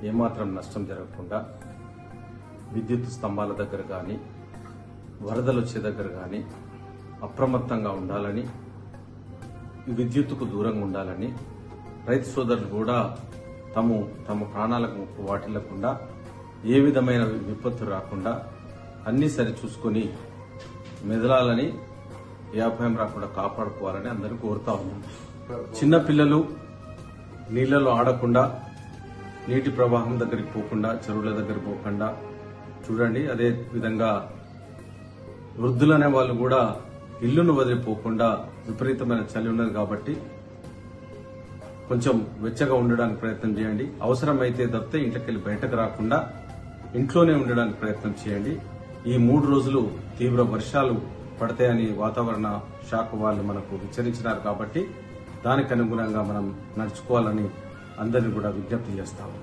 ఏమాత్రం నష్టం జరగకుండా విద్యుత్ స్తంభాల దగ్గర కానీ వరదలు వచ్చే దగ్గర కానీ అప్రమత్తంగా ఉండాలని, విద్యుత్తుకు దూరంగా ఉండాలని, రైతు సోదరులు కూడా తమ ప్రాణాలకు వాటిల్లకుండా ఏ విధమైన విపత్తు రాకుండా అన్ని సరిచూసుకుని మెదలాలని, ఏ అపాయం రాకుండా కాపాడుకోవాలని అందరూ కోరుతా ఉన్నాం. చిన్నపిల్లలు నీళ్లలో ఆడకుండా, నీటి ప్రవాహం దగ్గరికి పోకుండా, చెరువుల దగ్గరికి పోకుండా చూడండి. అదే విధంగా వృద్ధులనే వాళ్ళు కూడా ఇల్లును వదిలిపోకుండా, విపరీతమైన చలి ఉన్నది కాబట్టి కొంచెం వెచ్చగా ఉండడానికి ప్రయత్నం చేయండి. అవసరమైతే తప్పితే ఇంట్లోకెళ్ళి బయటకు రాకుండా ఇంట్లోనే ఉండడానికి ప్రయత్నం చేయండి. ఈ 3 రోజులు తీవ్ర వర్షాలు పడతాయని వాతావరణ శాఖ వాళ్ళు మనకు హెచ్చరించినారు కాబట్టి దానికి అనుగుణంగా మనం నడుచుకోవాలని అందరినీ కూడా విజ్ఞప్తి చేస్తాము.